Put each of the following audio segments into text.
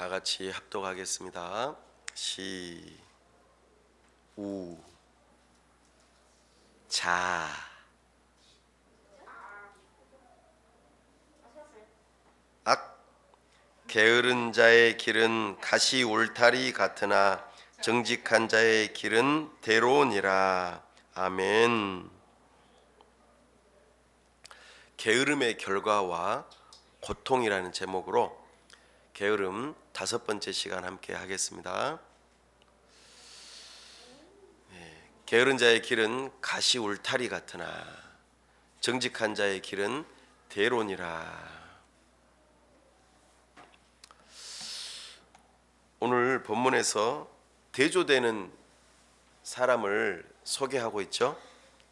다 같이 합독하겠습니다. 자 악 게으른 자의 길은 가시 울타리 같으나 정직한 자의 길은 대로니라. 아멘. 게으름의 결과와 고통이라는 제목으로 게으름 5번째 시간 함께 하겠습니다. 게으른 자의 길은 가시 울타리 같으나 정직한 자의 길은 대로니라. 오늘 본문에서 대조되는 사람을 소개하고 있죠.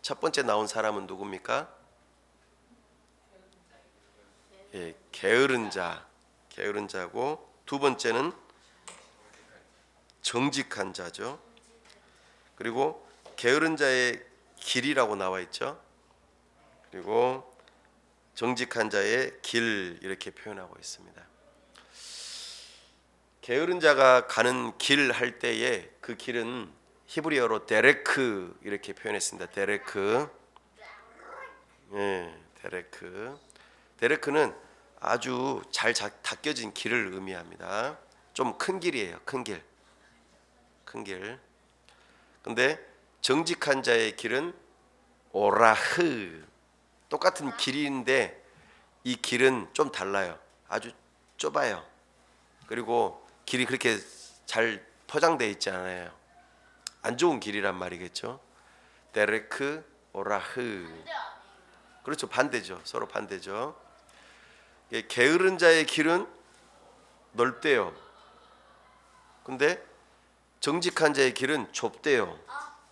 첫 번째 나온 사람은 누굽니까? 게으른 자고, 두 번째는 정직한 자죠. 그리고 게으른 자의 길이라고 나와 있죠. 그리고 정직한 자의 길, 이렇게 표현하고 있습니다. 게으른 자가 가는 길 할 때에 그 길은 히브리어로 데레크 이렇게 표현했습니다. 데레크. 데레크는 아주 잘 닦여진 길을 의미합니다. 좀 큰 길이에요. 큰 길. 근데 정직한 자의 길은 오라흐. 똑같은 길인데 이 길은 좀 달라요. 아주 좁아요. 그리고 길이 그렇게 잘 포장되어 있지 않아요. 안 좋은 길이란 말이겠죠. 데레크, 오라흐. 그렇죠. 반대죠. 서로 반대죠. 게으른 자의 길은 넓대요. 근데 정직한 자의 길은 좁대요.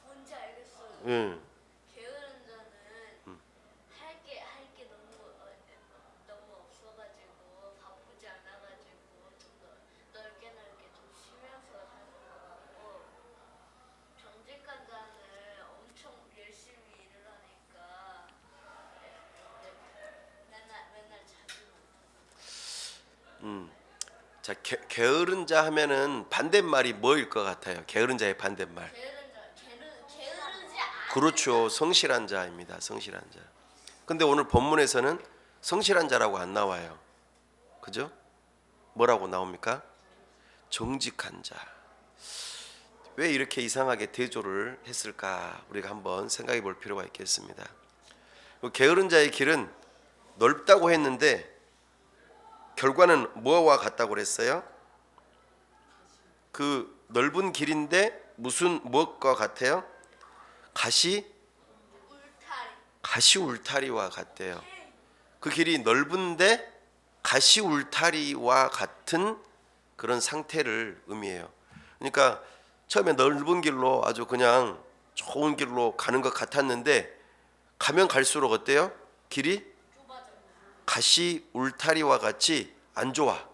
뭔지 알겠어요. 응. 게으른 자는 할 게 너무 없어가지고 바쁘지 않아가지고 좀 넓게 좀 쉬면서 사는 것 같고, 정직한 자는 엄청 열심히 일을 하니까 맨날 자주 못하고. 자, 게으른 자 하면은 반대말이 뭐일 것 같아요? 게으른 자의 반대말. 게으르지 않아. 그렇죠. 성실한 자입니다. 성실한 자. 근데 오늘 본문에서는 성실한 자라고 안 나와요. 그죠? 뭐라고 나옵니까? 정직한 자. 왜 이렇게 이상하게 대조를 했을까? 우리가 한번 생각해 볼 필요가 있겠습니다. 게으른 자의 길은 넓다고 했는데 결과는 뭐와 같다고 그랬어요? 그 넓은 길인데 무엇과 같아요? 가시 울타리와 같대요. 그 길이 넓은데 가시 울타리와 같은 그런 상태를 의미해요. 그러니까 처음에 넓은 길로 아주 그냥 좋은 길로 가는 것 같았는데 가면 갈수록 어때요? 길이 가시 울타리와 같이 안 좋아.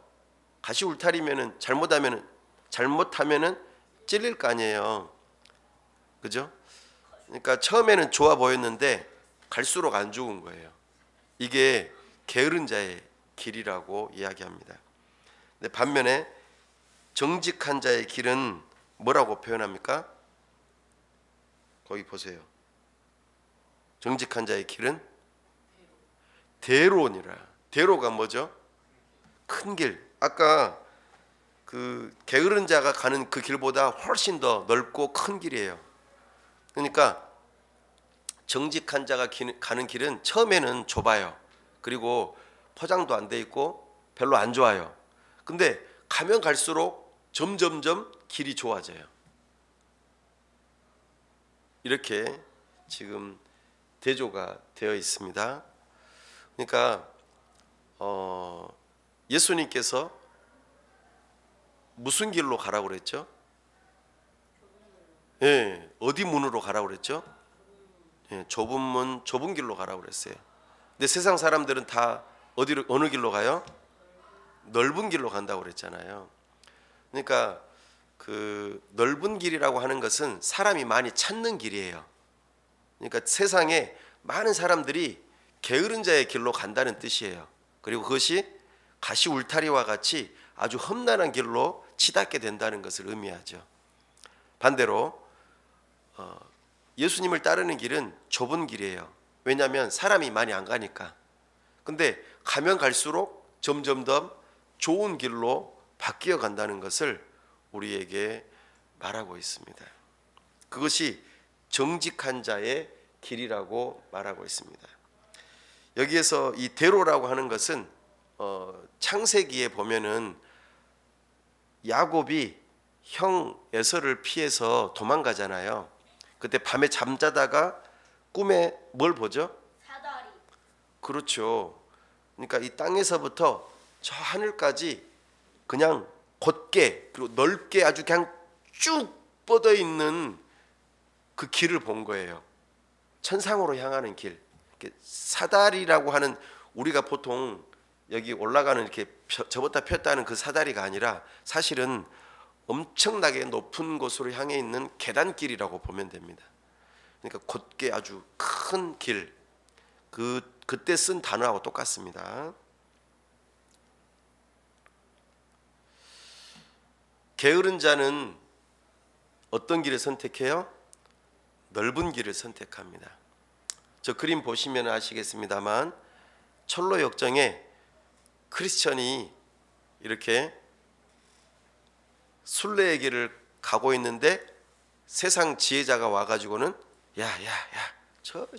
가시 울타리면은 잘못하면은 찔릴 거 아니에요. 그죠? 그러니까 처음에는 좋아 보였는데 갈수록 안 좋은 거예요. 이게 게으른 자의 길이라고 이야기합니다. 근데 반면에 정직한 자의 길은 뭐라고 표현합니까? 거기 보세요. 정직한 자의 길은 대로니라. 대로가 뭐죠? 큰 길. 아까 그 게으른 자가 가는 그 길보다 훨씬 더 넓고 큰 길이에요. 그러니까 정직한 자가 가는 길은 처음에는 좁아요. 그리고 포장도 안 돼 있고 별로 안 좋아요. 근데 가면 갈수록 점점점 길이 좋아져요. 이렇게 지금 대조가 되어 있습니다. 그러니까 예수님께서 무슨 길로 가라고 그랬죠? 어디 문으로 가라고 그랬죠? 좁은 문, 좁은 길로 가라고 그랬어요. 근데 세상 사람들은 다 어느 길로 가요? 넓은 길로 간다고 그랬잖아요. 그러니까 그 넓은 길이라고 하는 것은 사람이 많이 찾는 길이에요. 그러니까 세상에 많은 사람들이 게으른 자의 길로 간다는 뜻이에요. 그리고 그것이 가시 울타리와 같이 아주 험난한 길로 치닫게 된다는 것을 의미하죠. 반대로 예수님을 따르는 길은 좁은 길이에요. 왜냐하면 사람이 많이 안 가니까. 근데 가면 갈수록 점점 더 좋은 길로 바뀌어 간다는 것을 우리에게 말하고 있습니다. 그것이 정직한 자의 길이라고 말하고 있습니다. 여기에서 이 대로라고 하는 것은 창세기에 보면은 야곱이 형 에서를 피해서 도망가잖아요. 그때 밤에 잠자다가 꿈에 뭘 보죠? 사다리. 그렇죠. 그러니까 이 땅에서부터 저 하늘까지 그냥 곧게 그리고 넓게 아주 그냥 쭉 뻗어 있는 그 길을 본 거예요. 천상으로 향하는 길. 사다리라고 하는, 우리가 보통 여기 올라가는 이렇게 접었다 폈다 하는 그 사다리가 아니라 사실은 엄청나게 높은 곳으로 향해 있는 계단길이라고 보면 됩니다. 그러니까 곧게 아주 큰 길. 그때 쓴 단어하고 똑같습니다. 게으른 자는 어떤 길을 선택해요? 넓은 길을 선택합니다. 저 그림 보시면 아시겠습니다만 철로 역정에 크리스천이 이렇게 순례의 길을 가고 있는데 세상 지혜자가 와가지고는 야야야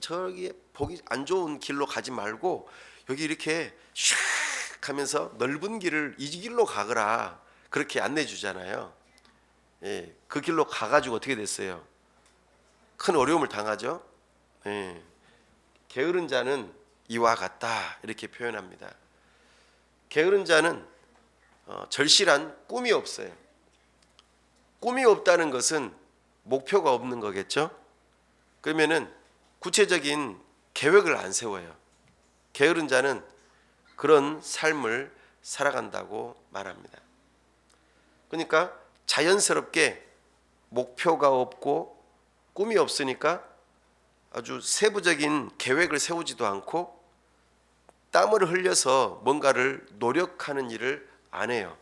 저기 보기 안 좋은 길로 가지 말고 여기 이렇게 슉 하면서 넓은 길을 이 길로 가거라, 그렇게 안내해 주잖아요. 예, 그 길로 가가지고 어떻게 됐어요? 큰 어려움을 당하죠. 예, 게으른 자는 이와 같다 이렇게 표현합니다. 게으른 자는 절실한 꿈이 없어요. 꿈이 없다는 것은 목표가 없는 거겠죠. 그러면은 구체적인 계획을 안 세워요. 게으른 자는 그런 삶을 살아간다고 말합니다. 그러니까 자연스럽게 목표가 없고 꿈이 없으니까 아주 세부적인 계획을 세우지도 않고 땀을 흘려서 뭔가를 노력하는 일을 안 해요.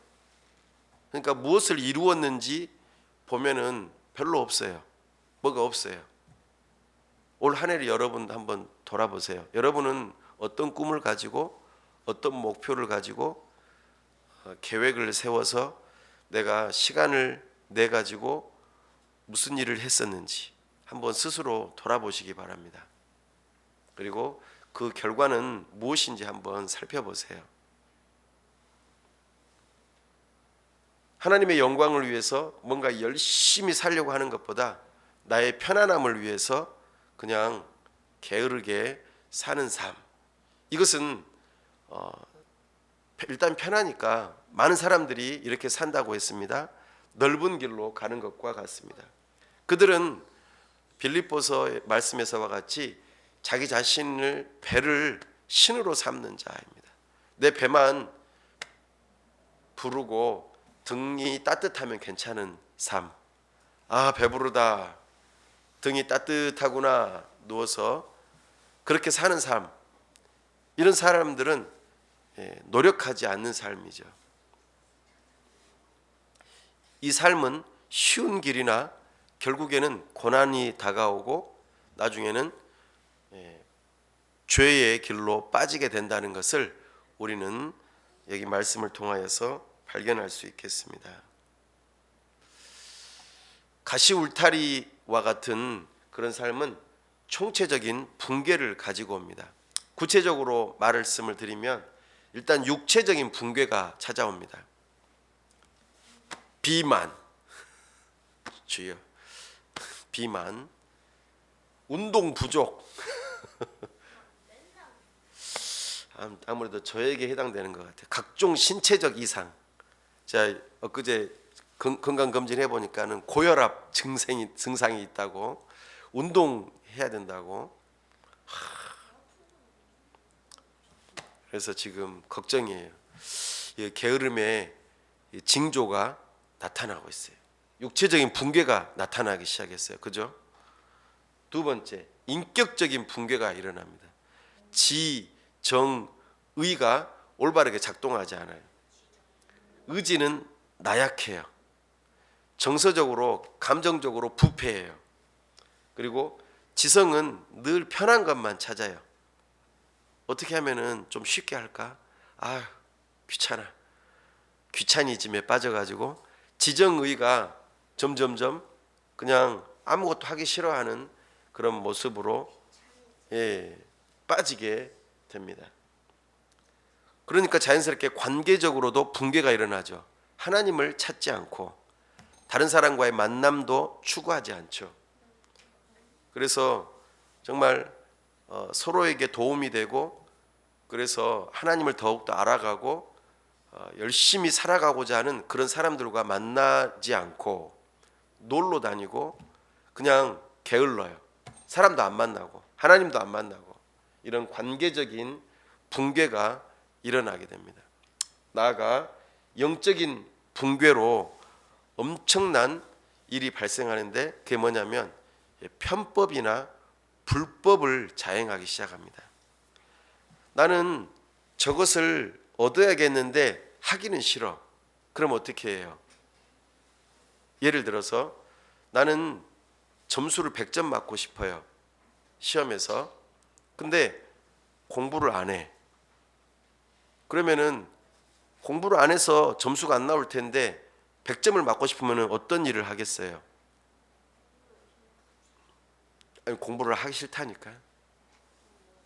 그러니까 무엇을 이루었는지 보면은 별로 없어요. 뭐가 없어요. 올 한 해를 여러분 한번 돌아보세요. 여러분은 어떤 꿈을 가지고 어떤 목표를 가지고 계획을 세워서 내가 시간을 내 가지고 무슨 일을 했었는지 한번 스스로 돌아보시기 바랍니다. 그리고 그 결과는 무엇인지 한번 살펴보세요. 하나님의 영광을 위해서 뭔가 열심히 살려고 하는 것보다 나의 편안함을 위해서 그냥 게으르게 사는 삶, 이것은 일단 편하니까 많은 사람들이 이렇게 산다고 했습니다. 넓은 길로 가는 것과 같습니다. 그들은 빌립보서 말씀에서와 같이 자기 자신을 배를 신으로 삼는 자입니다. 내 배만 부르고 등이 따뜻하면 괜찮은 삶. 아, 배부르다, 등이 따뜻하구나, 누워서 그렇게 사는 삶. 이런 사람들은 노력하지 않는 삶이죠. 이 삶은 쉬운 길이나 결국에는 고난이 다가오고 나중에는 죄의 길로 빠지게 된다는 것을 우리는 여기 말씀을 통하여서 발견할 수 있겠습니다. 가시 울타리와 같은 그런 삶은 총체적인 붕괴를 가지고 옵니다. 구체적으로 말씀을 드리면 일단 육체적인 붕괴가 찾아옵니다. 비만, 주여, 비만, 운동 부족. 아무래도 저에게 해당되는 것 같아요. 각종 신체적 이상. 자, 엊그제 건강검진 해보니까는 고혈압 증상이 있다고, 운동해야 된다고. 그래서 지금 걱정이에요. 게으름의 징조가 나타나고 있어요. 육체적인 붕괴가 나타나기 시작했어요. 그죠? 두 번째, 인격적인 붕괴가 일어납니다. 지, 정, 의가 올바르게 작동하지 않아요. 의지는 나약해요. 정서적으로 감정적으로 부패해요. 그리고 지성은 늘 편한 것만 찾아요. 어떻게 하면은 좀 쉽게 할까? 아휴 귀찮아. 귀차니즘에 빠져가지고 지정의가 점점점 그냥 아무것도 하기 싫어하는 그런 모습으로 빠지게 됩니다. 그러니까 자연스럽게 관계적으로도 붕괴가 일어나죠. 하나님을 찾지 않고 다른 사람과의 만남도 추구하지 않죠. 그래서 정말 서로에게 도움이 되고 그래서 하나님을 더욱더 알아가고 열심히 살아가고자 하는 그런 사람들과 만나지 않고 놀러 다니고 그냥 게을러요. 사람도 안 만나고 하나님도 안 만나고 이런 관계적인 붕괴가 일어나게 됩니다. 나아가 영적인 붕괴로 엄청난 일이 발생하는데 그게 뭐냐면 편법이나 불법을 자행하기 시작합니다. 나는 저것을 얻어야겠는데 하기는 싫어. 그럼 어떻게 해요? 예를 들어서 나는 점수를 100점 맞고 싶어요. 시험에서. 근데 공부를 안 해. 그러면은 공부를 안 해서 점수가 안 나올 텐데 100점을 맞고 싶으면 어떤 일을 하겠어요? 아니, 공부를 하기 싫다니까.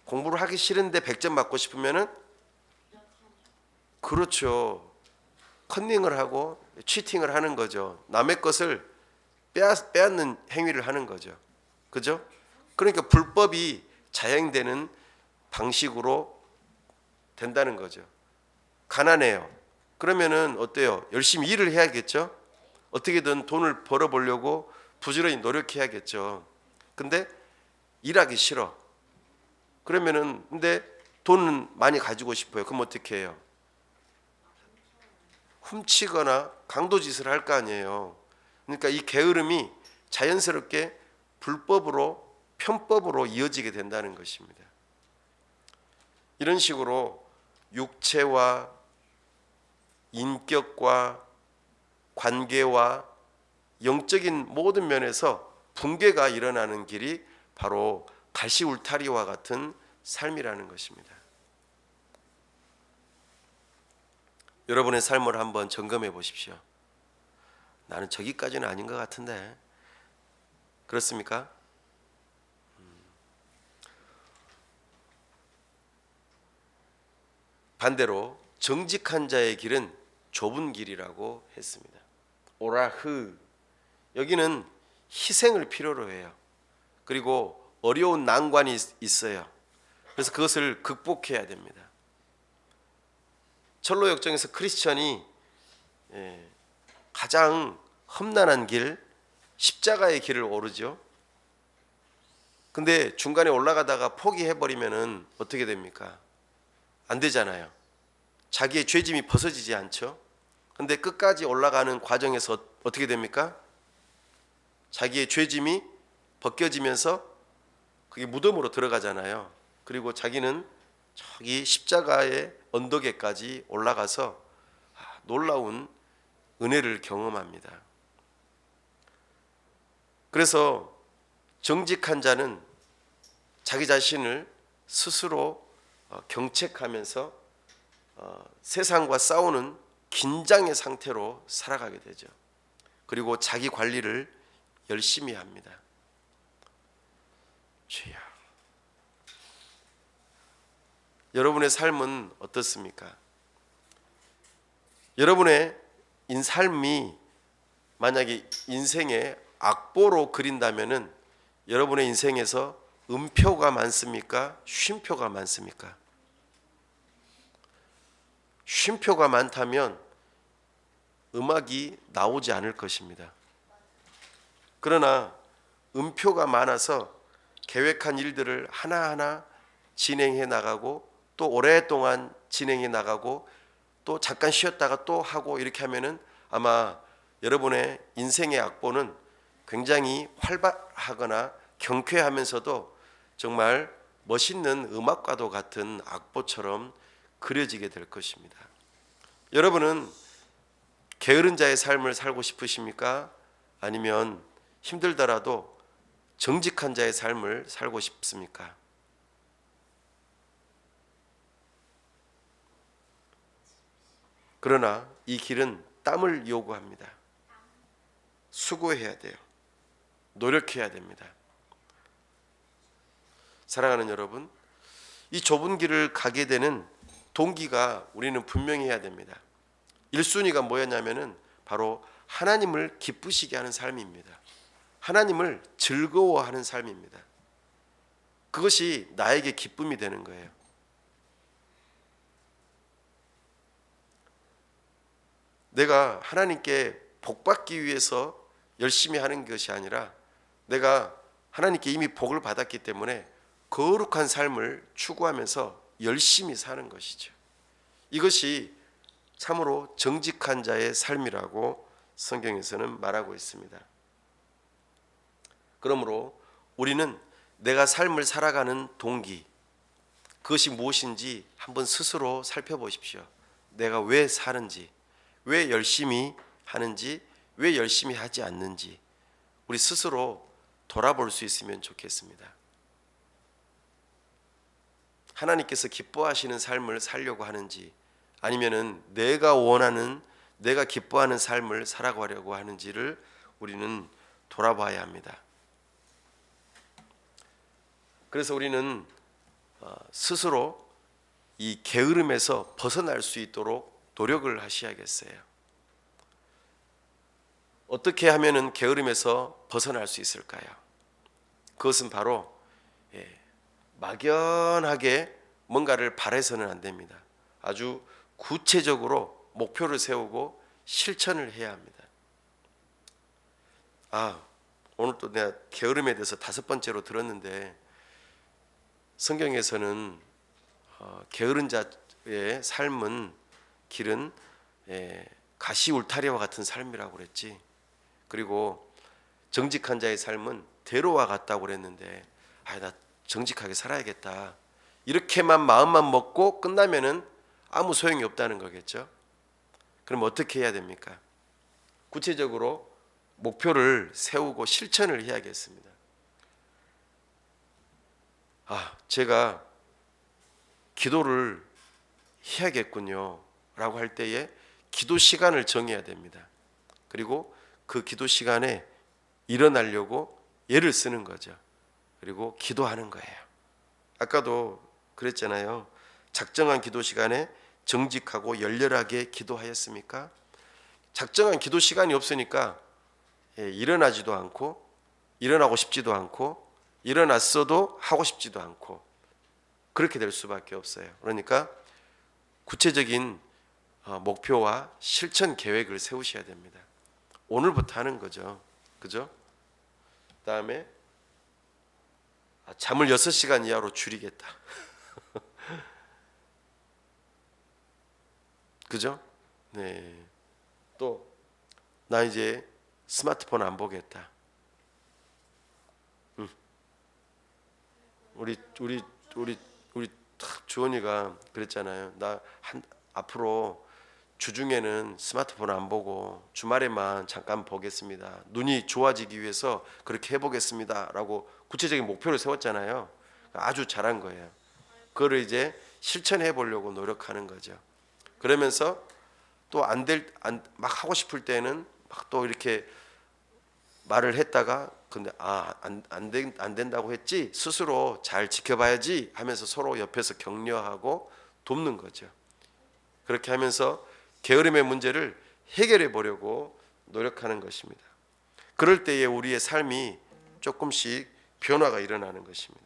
공부를 하기 싫은데 100점 맞고 싶으면은 그렇죠. 컨닝을 하고 치팅을 하는 거죠. 남의 것을 빼앗는 행위를 하는 거죠. 그죠? 그러니까 불법이 자행되는 방식으로 된다는 거죠. 가난해요. 그러면은 어때요? 열심히 일을 해야겠죠? 어떻게든 돈을 벌어보려고 부지런히 노력해야겠죠. 근데 일하기 싫어. 그러면은 근데 돈은 많이 가지고 싶어요. 그럼 어떻게 해요? 훔치거나 강도짓을 할 거 아니에요. 그러니까 이 게으름이 자연스럽게 불법으로 편법으로 이어지게 된다는 것입니다. 이런 식으로 육체와 인격과 관계와 영적인 모든 면에서 붕괴가 일어나는 길이 바로 가시울타리와 같은 삶이라는 것입니다. 여러분의 삶을 한번 점검해 보십시오. 나는 저기까지는 아닌 것 같은데 그렇습니까? 반대로 정직한 자의 길은 좁은 길이라고 했습니다. 오라흐 여기는 희생을 필요로 해요. 그리고 어려운 난관이 있어요. 그래서 그것을 극복해야 됩니다. 철로 역정에서 크리스천이 가장 험난한 길, 십자가의 길을 오르죠. 근데 중간에 올라가다가 포기해버리면은 어떻게 됩니까? 안 되잖아요. 자기의 죄짐이 벗어지지 않죠. 근데 끝까지 올라가는 과정에서 어떻게 됩니까? 자기의 죄짐이 벗겨지면서 그게 무덤으로 들어가잖아요. 그리고 자기는 저기 십자가의 언덕에까지 올라가서 놀라운 은혜를 경험합니다. 그래서 정직한 자는 자기 자신을 스스로 경책하면서 세상과 싸우는 긴장의 상태로 살아가게 되죠. 그리고 자기 관리를 열심히 합니다. 주여, 여러분의 삶은 어떻습니까? 여러분의 삶이 만약에 인생의 악보로 그린다면은 여러분의 인생에서 음표가 많습니까? 쉼표가 많습니까? 쉼표가 많다면 음악이 나오지 않을 것입니다. 그러나 음표가 많아서 계획한 일들을 하나하나 진행해 나가고 또 오랫동안 진행해 나가고 또 잠깐 쉬었다가 또 하고 이렇게 하면은 아마 여러분의 인생의 악보는 굉장히 활발하거나 경쾌하면서도 정말 멋있는 음악과도 같은 악보처럼 그려지게 될 것입니다. 여러분은 게으른 자의 삶을 살고 싶으십니까? 아니면 힘들더라도 정직한 자의 삶을 살고 싶습니까? 그러나 이 길은 땀을 요구합니다. 수고해야 돼요. 노력해야 됩니다. 사랑하는 여러분, 이 좁은 길을 가게 되는 동기가 우리는 분명히 해야 됩니다. 1순위가 뭐였냐면은 바로 하나님을 기쁘시게 하는 삶입니다. 하나님을 즐거워하는 삶입니다. 그것이 나에게 기쁨이 되는 거예요. 내가 하나님께 복받기 위해서 열심히 하는 것이 아니라 내가 하나님께 이미 복을 받았기 때문에 거룩한 삶을 추구하면서 열심히 사는 것이죠. 이것이 참으로 정직한 자의 삶이라고 성경에서는 말하고 있습니다. 그러므로 우리는 내가 삶을 살아가는 동기, 그것이 무엇인지 한번 스스로 살펴보십시오. 내가 왜 사는지, 왜 열심히 하는지, 왜 열심히 하지 않는지 우리 스스로 돌아볼 수 있으면 좋겠습니다. 하나님께서 기뻐하시는 삶을 살려고 하는지 아니면은 내가 원하는, 내가 기뻐하는 삶을 살아가려고 하는지를 우리는 돌아봐야 합니다. 그래서 우리는 스스로 이 게으름에서 벗어날 수 있도록 노력을 하셔야겠어요. 어떻게 하면은 게으름에서 벗어날 수 있을까요? 그것은 바로 막연하게 뭔가를 바라서는 안 됩니다. 아주 구체적으로 목표를 세우고 실천을 해야 합니다. 오늘 또 내가 게으름에 대해서 5번째로 들었는데 성경에서는 게으른 자의 삶은 길은 가시 울타리와 같은 삶이라고 그랬지. 그리고 정직한 자의 삶은 대로와 같다고 그랬는데 나 정직하게 살아야겠다. 이렇게만 마음만 먹고 끝나면은 아무 소용이 없다는 거겠죠. 그럼 어떻게 해야 됩니까? 구체적으로 목표를 세우고 실천을 해야겠습니다. 제가 기도를 해야겠군요 라고 할 때에 기도 시간을 정해야 됩니다. 그리고 그 기도 시간에 일어나려고 예를 쓰는 거죠. 그리고 기도하는 거예요. 아까도 그랬잖아요. 작정한 기도 시간에 정직하고 열렬하게 기도하였습니까? 작정한 기도 시간이 없으니까 일어나지도 않고 일어나고 싶지도 않고 일어났어도 하고 싶지도 않고 그렇게 될 수밖에 없어요. 그러니까 구체적인 목표와 실천 계획을 세우셔야 됩니다. 오늘부터 하는 거죠. 그죠? 그다음에 잠을 6시간 이하로 줄이겠다. 그죠? 네. 또 나 이제 스마트폰 안 보겠다. 우리 주원이가 그랬잖아요. 앞으로 주중에는 스마트폰 안 보고 주말에만 잠깐 보겠습니다. 눈이 좋아지기 위해서 그렇게 해보겠습니다라고 구체적인 목표를 세웠잖아요. 아주 잘한 거예요. 그거를 이제 실천해 보려고 노력하는 거죠. 그러면서 또 막 하고 싶을 때는 막 또 이렇게 말을 했다가 근데 안 된다고 했지 스스로 잘 지켜봐야지 하면서 서로 옆에서 격려하고 돕는 거죠. 그렇게 하면서 게으름의 문제를 해결해 보려고 노력하는 것입니다. 그럴 때에 우리의 삶이 조금씩 변화가 일어나는 것입니다.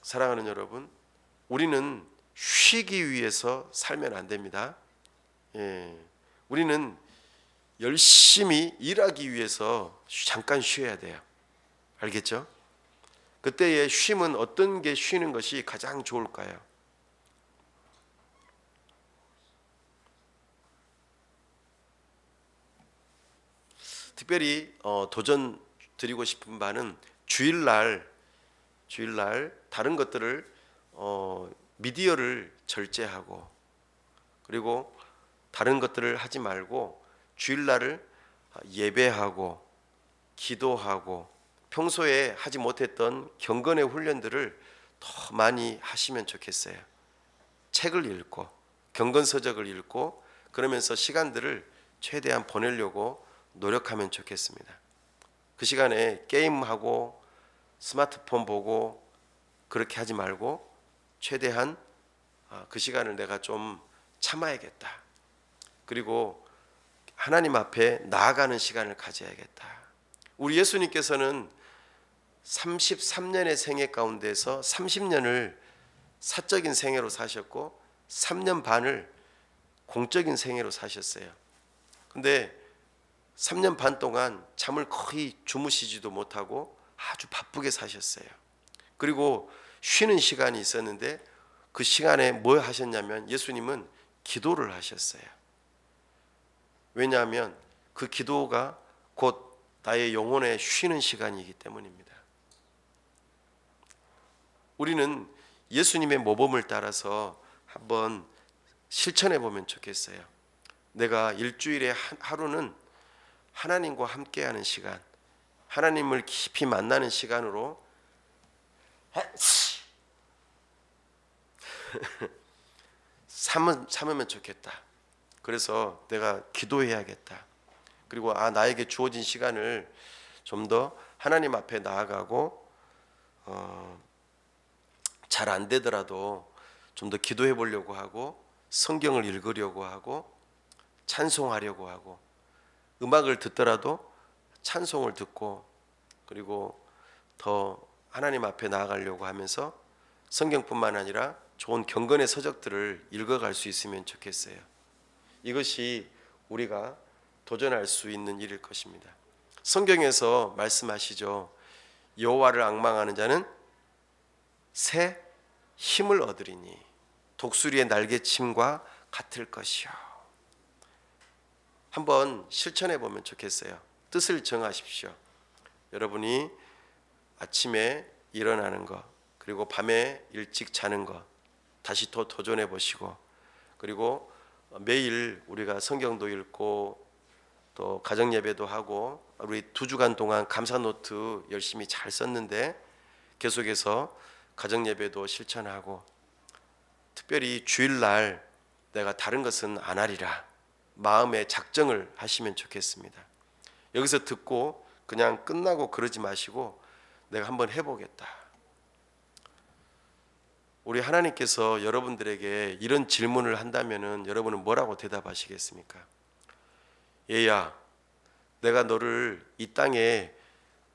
사랑하는 여러분, 우리는 쉬기 위해서 살면 안 됩니다. 우리는 열심히 일하기 위해서 잠깐 쉬어야 돼요. 알겠죠? 그때의 쉼은 어떤 게 쉬는 것이 가장 좋을까요? 특별히 도전 드리고 싶은 바는 주일날 다른 것들을 미디어를 절제하고 그리고 다른 것들을 하지 말고 주일날을 예배하고 기도하고 평소에 하지 못했던 경건의 훈련들을 더 많이 하시면 좋겠어요. 책을 읽고 경건서적을 읽고 그러면서 시간들을 최대한 보내려고 노력하면 좋겠습니다. 그 시간에 게임하고 스마트폰 보고 그렇게 하지 말고 최대한 그 시간을 내가 좀 참아야겠다. 그리고 하나님 앞에 나아가는 시간을 가져야겠다. 우리 예수님께서는 33년의 생애 가운데서 30년을 사적인 생애로 사셨고 3년 반을 공적인 생애로 사셨어요. 근데 3년 반 동안 잠을 거의 주무시지도 못하고 아주 바쁘게 사셨어요. 그리고 쉬는 시간이 있었는데 그 시간에 뭘 하셨냐면 예수님은 기도를 하셨어요. 왜냐하면 그 기도가 곧 나의 영혼의 쉬는 시간이기 때문입니다. 우리는 예수님의 모범을 따라서 한번 실천해 보면 좋겠어요. 내가 일주일에 하루는 하나님과 함께하는 시간, 하나님을 깊이 만나는 시간으로 삼으면 좋겠다. 그래서 내가 기도해야겠다. 그리고 나에게 주어진 시간을 좀 더 하나님 앞에 나아가고 잘 안 되더라도 좀 더 기도해 보려고 하고 성경을 읽으려고 하고 찬송하려고 하고 음악을 듣더라도 찬송을 듣고 그리고 더 하나님 앞에 나아가려고 하면서 성경뿐만 아니라 좋은 경건의 서적들을 읽어갈 수 있으면 좋겠어요. 이것이 우리가 도전할 수 있는 일일 것입니다. 성경에서 말씀하시죠. 여호와를 앙망하는 자는 새 힘을 얻으리니 독수리의 날개침과 같을 것이요. 한번 실천해 보면 좋겠어요. 뜻을 정하십시오. 여러분이 아침에 일어나는 것, 그리고 밤에 일찍 자는 것 다시 또 도전해 보시고, 그리고 매일 우리가 성경도 읽고 또 가정 예배도 하고 우리 2주간 동안 감사 노트 열심히 잘 썼는데 계속해서 가정 예배도 실천하고 특별히 주일날 내가 다른 것은 안 하리라 마음의 작정을 하시면 좋겠습니다. 여기서 듣고 그냥 끝나고 그러지 마시고 내가 한번 해보겠다. 우리 하나님께서 여러분들에게 이런 질문을 한다면은 여러분은 뭐라고 대답하시겠습니까? 얘야, 내가 너를 이 땅에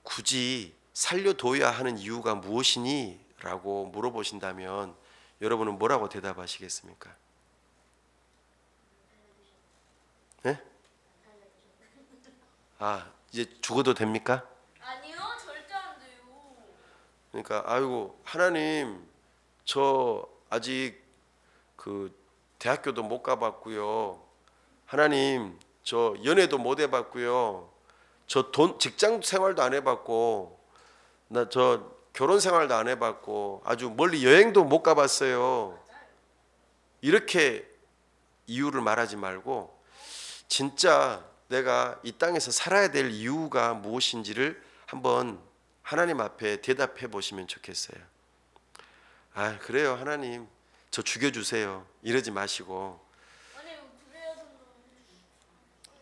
굳이 살려둬야 하는 이유가 무엇이니? 라고 물어보신다면 여러분은 뭐라고 대답하시겠습니까? 네? 이제 죽어도 됩니까? 아니요, 절대 안 돼요. 그러니까 아이고 하나님 저 아직 그 대학교도 못 가봤고요. 하나님 저 연애도 못 해봤고요. 저 직장 생활도 안 해봤고 나 저 결혼 생활도 안 해봤고 아주 멀리 여행도 못 가봤어요. 이렇게 이유를 말하지 말고 진짜 내가 이 땅에서 살아야 될 이유가 무엇인지를 한번 하나님 앞에 대답해 보시면 좋겠어요. 그래요 하나님 저 죽여주세요 이러지 마시고 아니, 그래야 된다.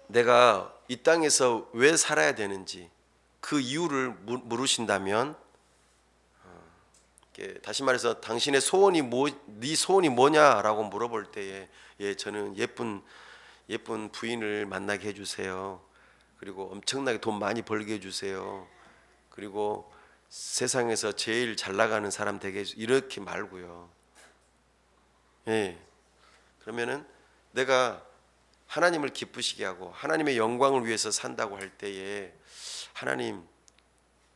내가 이 땅에서 왜 살아야 되는지 그 이유를 물으신다면 다시 말해서 당신의 소원이 네 소원이 뭐냐라고 물어볼 때에 저는 예쁜 부인을 만나게 해주세요. 그리고 엄청나게 돈 많이 벌게 해주세요. 그리고 세상에서 제일 잘 나가는 사람 되게 해주세요. 이렇게 말고요. 그러면은 내가 하나님을 기쁘시게 하고 하나님의 영광을 위해서 산다고 할 때에 하나님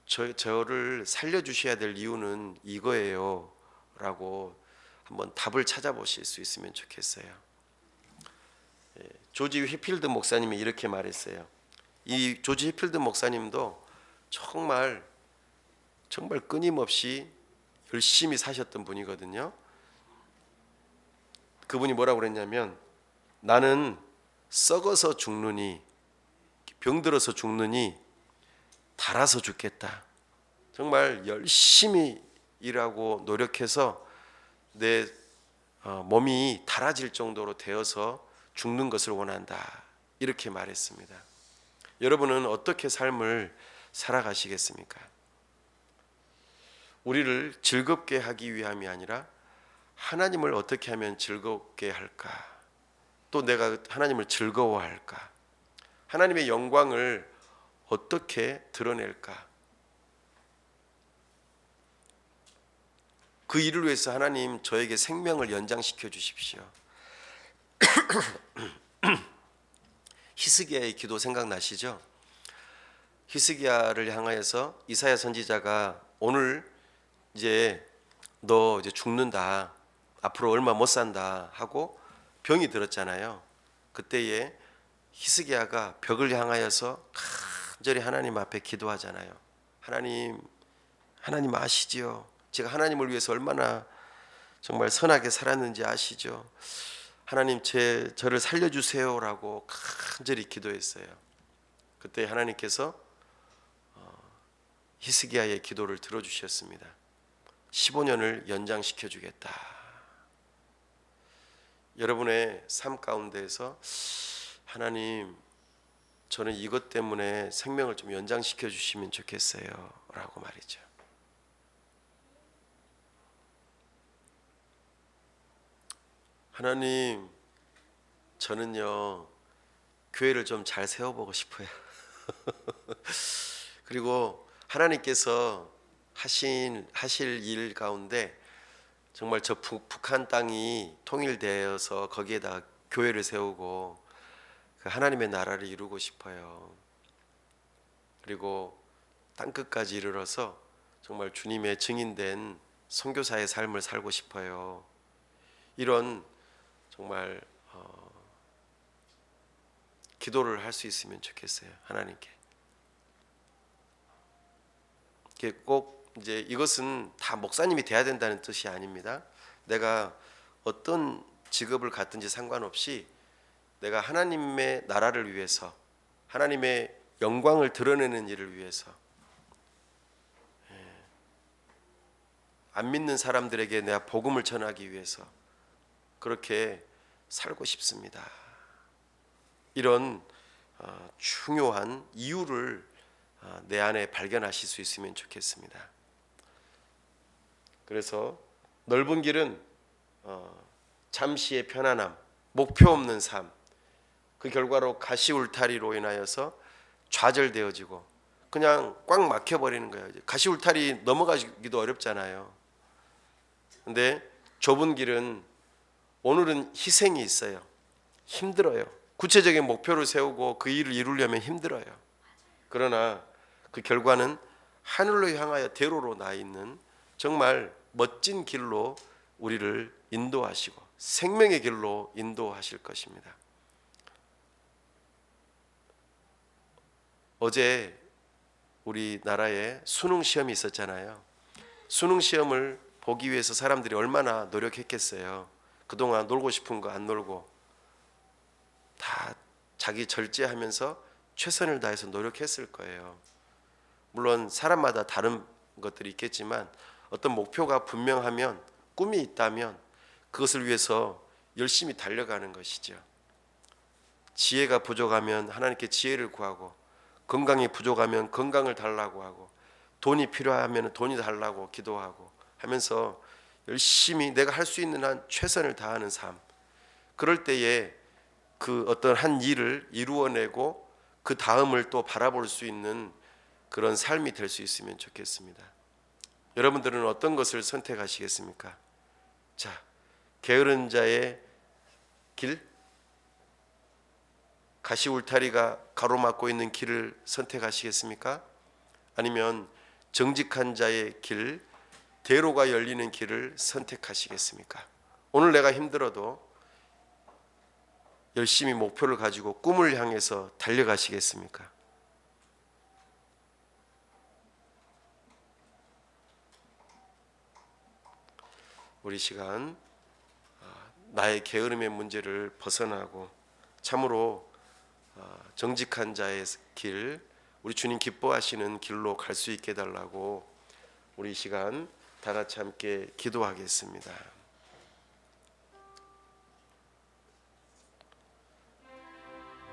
저를 살려주셔야 될 이유는 이거예요 라고 한번 답을 찾아보실 수 있으면 좋겠어요. 조지 휘필드 목사님이 이렇게 말했어요. 이 조지 휘필드 목사님도 정말 끊임없이 열심히 사셨던 분이거든요. 그분이 뭐라고 그랬냐면 나는 썩어서 죽느니, 병들어서 죽느니 달아서 죽겠다. 정말 열심히 일하고 노력해서 내 몸이 달아질 정도로 되어서 죽는 것을 원한다. 이렇게 말했습니다. 여러분은 어떻게 삶을 살아가시겠습니까? 우리를 즐겁게 하기 위함이 아니라 하나님을 어떻게 하면 즐겁게 할까? 또 내가 하나님을 즐거워할까? 하나님의 영광을 어떻게 드러낼까? 그 일을 위해서 하나님 저에게 생명을 연장시켜 주십시오. 히스기야의 기도 생각나시죠? 히스기야를 향하여서 이사야 선지자가 오늘 이제 너 이제 죽는다. 앞으로 얼마 못 산다 하고 병이 들었잖아요. 그때에 히스기야가 벽을 향하여서 간절히 하나님 앞에 기도하잖아요. 하나님 아시지요? 제가 하나님을 위해서 얼마나 정말 선하게 살았는지 아시죠? 하나님 저를 살려주세요라고 간절히 기도했어요. 그때 하나님께서 히스기야의 기도를 들어주셨습니다. 15년을 연장시켜 주겠다. 여러분의 삶 가운데에서 하나님 저는 이것 때문에 생명을 좀 연장시켜 주시면 좋겠어요 라고 말이죠. 하나님 저는요 교회를 좀 잘 세워보고 싶어요. 그리고 하나님께서 하실 일 가운데 정말 저 북한 땅이 통일되어서 거기에다 교회를 세우고 그 하나님의 나라를 이루고 싶어요. 그리고 땅끝까지 이르러서 정말 주님의 증인된 선교사의 삶을 살고 싶어요. 이런 정말 기도를 할 수 있으면 좋겠어요. 하나님께. 꼭 이제 이것은 다 목사님이 돼야 된다는 뜻이 아닙니다. 내가 어떤 직업을 갖든지 상관없이 내가 하나님의 나라를 위해서 하나님의 영광을 드러내는 일을 위해서 안 믿는 사람들에게 내가 복음을 전하기 위해서 그렇게 살고 싶습니다. 이런 중요한 이유를 내 안에 발견하실 수 있으면 좋겠습니다. 그래서 넓은 길은 잠시의 편안함, 목표 없는 삶, 그 결과로 가시울타리로 인하여서 좌절되어지고 그냥 꽉 막혀버리는 거예요. 가시울타리 넘어가기도 어렵잖아요. 근데 좁은 길은 오늘은 희생이 있어요. 힘들어요. 구체적인 목표를 세우고 그 일을 이루려면 힘들어요. 그러나 그 결과는 하늘로 향하여 대로로 나 있는 정말 멋진 길로 우리를 인도하시고 생명의 길로 인도하실 것입니다. 어제 우리나라에 수능 시험이 있었잖아요. 수능 시험을 보기 위해서 사람들이 얼마나 노력했겠어요. 그동안 놀고 싶은 거 안 놀고 다 자기 절제하면서 최선을 다해서 노력했을 거예요. 물론 사람마다 다른 것들이 있겠지만 어떤 목표가 분명하면 꿈이 있다면 그것을 위해서 열심히 달려가는 것이죠. 지혜가 부족하면 하나님께 지혜를 구하고 건강이 부족하면 건강을 달라고 하고 돈이 필요하면 돈이 달라고 기도하고 하면서 열심히 내가 할 수 있는 한 최선을 다하는 삶. 그럴 때에 그 어떤 한 일을 이루어내고 그 다음을 또 바라볼 수 있는 그런 삶이 될 수 있으면 좋겠습니다. 여러분들은 어떤 것을 선택하시겠습니까? 자, 게으른 자의 길, 가시울타리가 가로막고 있는 길을 선택하시겠습니까? 아니면 정직한 자의 길, 대로가 열리는 길을 선택하시겠습니까? 오늘 내가 힘들어도 열심히 목표를 가지고 꿈을 향해서 달려가시겠습니까? 우리 시간 나의 게으름의 문제를 벗어나고 참으로 정직한 자의 길, 우리 주님 기뻐하시는 길로 갈 수 있게 해달라고 우리 이 시간 다 같이 함께 기도하겠습니다.